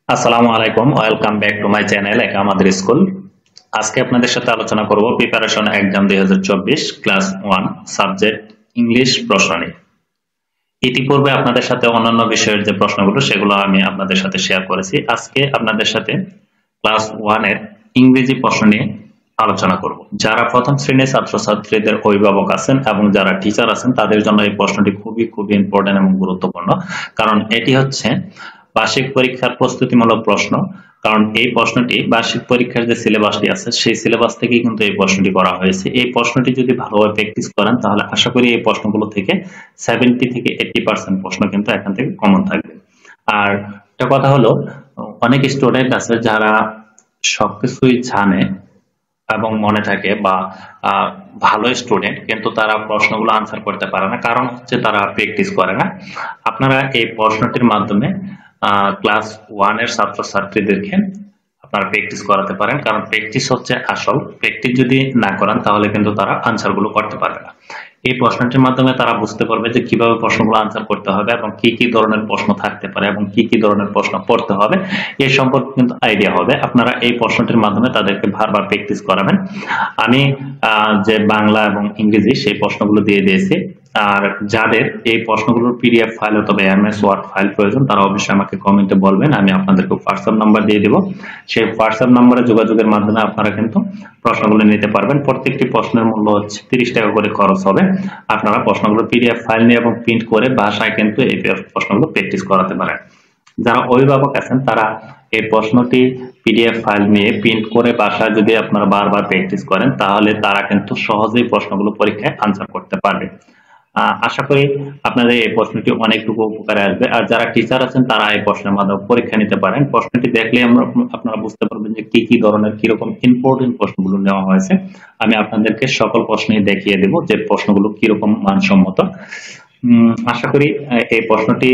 আসসালামু আলাইকুম, welcome back to my channel একা আমাদের স্কুল। আজকে আপনাদের সাথে আলোচনা করব preparation exam 2024 class 1 subject English প্রশ্ন নিয়ে। ইতিপূর্বে আপনাদের সাথে অন্যান্য বিষয়ের যে প্রশ্নগুলো সেগুলো আমি আপনাদের সাথে শেয়ার করেছি। আজকে আপনাদের সাথে ক্লাস 1 এর ইংরেজি প্রশ্ন নিয়ে আলোচনা করব। যারা প্রথম শ্রেণীর ছাত্রছাত্রীদের অভিভাবক আছেন এবং যারা টিচার আছেন তাদের জন্য এই প্রশ্নটি খুবই খুবই ইম্পর্টেন্ট এবং গুরুত্বপূর্ণ, কারণ এটি হচ্ছে বার্ষিক পরীক্ষার প্রস্তুতিমূলক প্রশ্ন। কারণ এই প্রশ্নটি বার্ষিক পরীক্ষার যে সিলেবাসটি আছে সেই সিলেবাস থেকেই কিন্তু এই প্রশ্নটি করা হয়েছে। এই প্রশ্নটি যদি ভালোভাবে প্র্যাকটিস করেন তাহলে আশা করি এই প্রশ্নগুলো থেকে 70 থেকে 80% প্রশ্ন কিন্তু এখান থেকে কমন থাকবে। আর একটা কথা হলো, অনেক স্টুডেন্ট আছে যারা সবকিছুই জানে এবং মনে থাকে বা ভালো স্টুডেন্ট, কিন্তু তারা প্রশ্নগুলো আনসার করতে পারে না, কারণ হচ্ছে তারা প্র্যাকটিস করে না। আপনারা এই প্রশ্নটির মাধ্যমে ক্লাস 1 এর ছাত্রছাত্রীদেরকে আপনারা প্র্যাকটিস করাতে পারেন, কারণ প্র্যাকটিস হচ্ছে আসল। প্র্যাকটিস যদি না করেন তাহলে কিন্তু তারা আনসার গুলো করতে পারবে না। এই প্রশ্নটির মাধ্যমে তারা বুঝতে পারবে যে কিভাবে প্রশ্নগুলো আনসার করতে হবে এবং কি কি ধরনের প্রশ্ন থাকতে পারে এবং কি কি ধরনের প্রশ্ন পড়তে হবে এই সম্পর্কে কিন্তু আইডিয়া হবে। আপনারা এই প্রশ্নটির মাধ্যমে তাদেরকে বারবার প্র্যাকটিস করাবেন। আমি যে বাংলা এবং ইংরেজি সেই প্রশ্নগুলো দিয়ে দিয়েছি। আর যাদের এই প্রশ্নগুলোর পিডিএফ ফাইল অথবা এমএস ওয়ার্ড ফাইল প্রয়োজন তারা অবশ্যই আমাকে কমেন্টে বলবেন, আমি আপনাদেরকে হোয়াটসঅ্যাপ নাম্বার দিয়ে দেব। সেই হোয়াটসঅ্যাপ নাম্বারে যোগাযোগের মাধ্যমে আপনারা কিন্তু প্রশ্নগুলো নিতে পারবেন। প্রত্যেকটি প্রশ্নের মূল্য হচ্ছে 30 টাকা করে খরচ হবে। আপনারা প্রশ্নগুলো পিডিএফ ফাইল নিয়ে এবং প্রিন্ট করে বাসায় কিন্তু এই প্রশ্নগুলো প্র্যাকটিস করাতে পারেন। যারা অভিভাবক আছেন তারা এই প্রশ্নটি পিডিএফ ফাইল নিয়ে প্রিন্ট করে বাসায় যদি আপনারা বারবার প্র্যাকটিস করেন তাহলে তারা কিন্তু সহজেই প্রশ্নগুলো পরীক্ষায় আনসার করতে পারবে। আশা করি আপনাদের এই প্রশ্নটি অনেকটুকু উপকারে আসবে। আর যারা টিচার আছেন তারা এই প্রশ্নের মাধ্যমে পরীক্ষা নিতে পারেন। প্রশ্নটি দেখলে আপনারা বুঝতে পারবেন যে কি কি ধরনের কিরকম ইম্পর্টেন্ট প্রশ্নগুলো নেওয়া হয়েছে। আমি আপনাদেরকে সকল প্রশ্নই দেখিয়ে দেব যে প্রশ্নগুলো কিরকম মানসম্মত। আশা করি এই প্রশ্নটি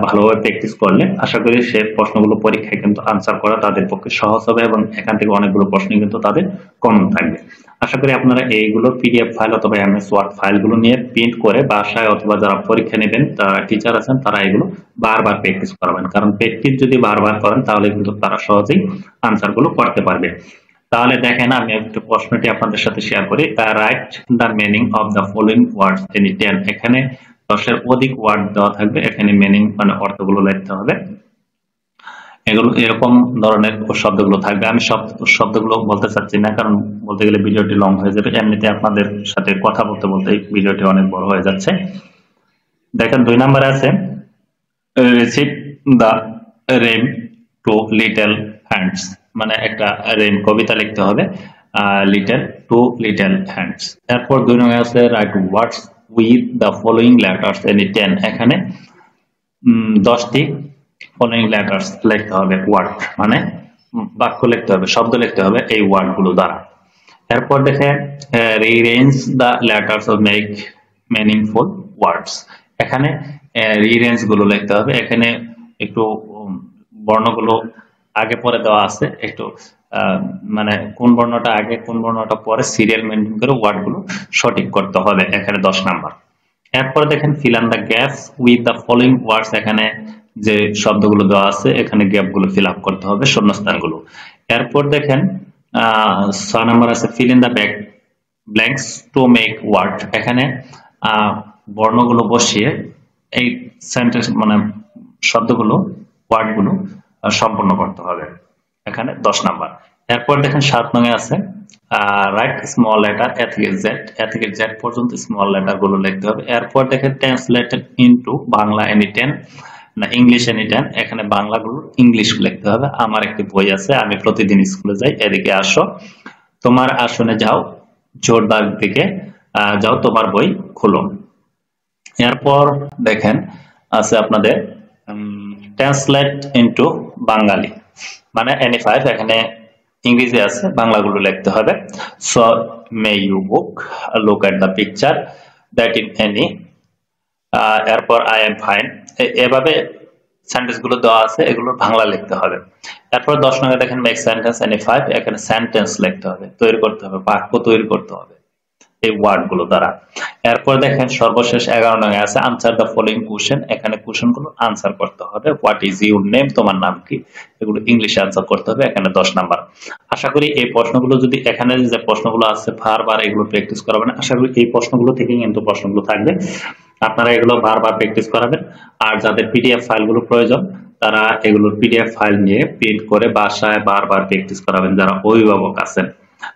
ভালোভাবে প্র্যাকটিস করলে আশা করি সে প্রশ্নগুলো পরীক্ষায় কিন্তু আনসার করা তাদের পক্ষে সহজ হবে এবং এখান থেকে অনেকগুলো প্রশ্ন কিন্তু তাদের কমন থাকবে। আশা করি আপনারা এইগুলো পিডিএফ ফাইল অথবা এমএস ওয়ার্ড ফাইলগুলো নিয়ে প্রিন্ট করে বাসায় অথবা যারা পরীক্ষা নেবেন তারা টিচার আছেন তারা এগুলো বারবার প্র্যাকটিস করাবেন, কারণ প্র্যাকটিস যদি বারবার করেন তাহলে কিন্তু তারা সহজেই আনসারগুলো করতে পারবে। তাহলে দেখেন আমি একটু প্রশ্নটি আপনাদের সাথে শেয়ার করি। Write the meaning of the following words in 10। এখানে 10-এর অধিক ওয়ার্ড দেওয়া থাকবে, এখানে মিনিং মানে অর্থগুলো লিখতে হবে। এগুলো এরকম ধরনের শব্দগুলো থাকবে। আমি সব শব্দগুলো বলতে চাচ্ছি না, কারণ বলতে গেলে ভিডিওটি লং হয়ে যাবে। এমনিতে আপনাদের সাথে কথা বলতে বলতে ভিডিওটি অনেক বড় হয়ে যাচ্ছে। দেখেন 2 নম্বরে আছে receive the rhyme two little hands, মানে একটা রেম কবিতা লিখতে হবে লিটল টু লিটল হ্যান্ডস। এরপর 2 নম্বরে আছে right words with the following letters in 10। এখানে 10টি ফলোইং লেটার্স লিখতে হবে, ওয়ার্ড মানে বাক্য লিখতে হবে, শব্দ লিখতে হবে এই ওয়ার্ডগুলো দ্বারা। এরপর দেখে rearrange the letters of make meaningful ওয়ার্ডস। এখানে রিঅ্যারেঞ্জ গুলো লিখতে হবে। এখানে একটু বর্ণগুলো আগে পরে দেওয়া আছে, একটু মানে কোন বর্ণটা আগে কোন বর্ণটা পরে সিরিয়াল মেনটেন করে ওয়ার্ডগুলো সঠিক করতে হবে। এখানে 10 নাম্বার। এরপর দেখেন feel in the gaps with the following ওয়ার্ডস। এখানে যে শব্দগুলো দেওয়া আছে এখানে গ্যাপগুলো ফিল আপ করতে হবে, শূন্যস্থানগুলো। এরপর দেখেন 6 নাম্বার আছে fill in the blanks to make word. এখানে বর্ণগুলো বসিয়ে এই সেন্টেন্স মানে শব্দগুলো ওয়ার্ডগুলো সম্পূর্ণ করতে হবে। এখানে 10 নাম্বার। এরপর দেখেন 7 নং এ আছে রাইট স্মল লেটার এ থেকে জেড পর্যন্ত স্মল লেটার গুলো লিখতে হবে। এরপর দেখেন ট্রান্সলেটেড ইনটু বাংলা এনি 10 না ইংলিশ এনি 10। এখানে বাংলাগুলো ইংলিশ লিখতে হবে। আমার একটি বই আছে, আমি প্রতিদিন স্কুলে যাই, এদিকে আসো, তোমার আসনে যাও, জোরদার দিকে যাও, তোমার বই খুলো। এরপর দেখেন আছে আপনাদের ট্রান্সলেট ইনটু বাঙালি মানে এনি 5। এখানে ইংরেজি আছে, বাংলাগুলো লিখতে হবে। So may you look at the picture that in any. এরপর আই এম ফাইন। এভাবে সেন্টেন্স গুলো দেওয়া আছে, এগুলো বাংলা লিখতে হবে। এরপর 10 নম্বরে দেখেন মেক সেন্টেন্স এনি 5। এখানে সেন্টেন্স লিখতে হবে, তৈরি করতে হবে, বাক্য তৈরি করতে হবে। এই ওয়ার্ড গুলো দ্বারা। এরপর দেখেন সর্বশেষ 11 নং আছে আনসার দ্য ফলোইং কোশ্চেন। এখানে কোশ্চেন গুলো আনসার করতে হবে। হোয়াট ইজ ইউর নেম, তোমার নাম কি, এগুলো ইংলিশে আনসার করতে হবে। এখানে 10 নাম্বার। আশা করি এই প্রশ্নগুলো যদি এখানে যে প্রশ্নগুলো আছে বারবার এগুলো প্র্যাকটিস করাবেন, আশা করি এই প্রশ্নগুলো থেকে কিন্তু প্রশ্নগুলো থাকবে, আপনারা এগুলো বারবার প্র্যাকটিস করাবেন। আর যাদের পিডিএফ ফাইলগুলো প্রয়োজন তারা এগুলোর পিডিএফ ফাইল নিয়ে প্রিন্ট করে বাসায় বারবার প্র্যাকটিস করাবেন যারা অভিভাবক আছেন।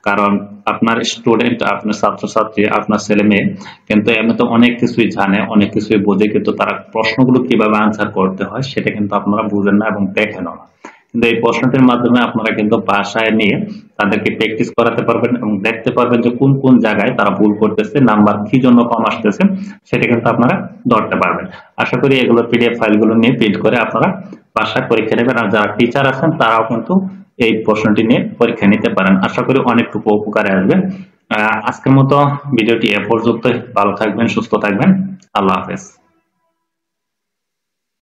কারণ আপনার স্টুডেন্ট, আপনার ছাত্রছাত্রী, আপনার ছেলে মেয়ে কিন্তু এমনিতে অনেক কিছুই জানে, অনেক কিছুই বোঝে, কিন্তু তারা প্রশ্নগুলো কিভাবে আনসার করতে হয় সেটা কিন্তু আপনারা বুঝেন না এবং দেখেনও না। কিন্তু এই প্রশ্নটির মাধ্যমে আপনারা কিন্তু বাসায় নিয়ে তাদেরকে প্র্যাকটিস করাতে পারবেন এবং দেখতে পারবেন যে কোন কোন জায়গায় তারা ভুল করতেছে, নাম্বার কি জন্য কম আসতেছে সেটা কিন্তু আপনারা ধরতে পারবেন। আশা করি এগুলো পিডিএফ ফাইলগুলো নিয়ে প্রিন্ট করে আপনারা বাসায় পরীক্ষা নেবেন। আর যারা টিচার আছেন তারাও কিন্তু এই প্রশ্নটি নিয়ে পরীক্ষা নিতে পারেন। আশা করি অনেকটুকু উপকারে আসবে। আজকের মতো ভিডিওটি এ পর্যন্ত। ভালো থাকবেন, সুস্থ থাকবেন। আল্লাহ হাফেজ।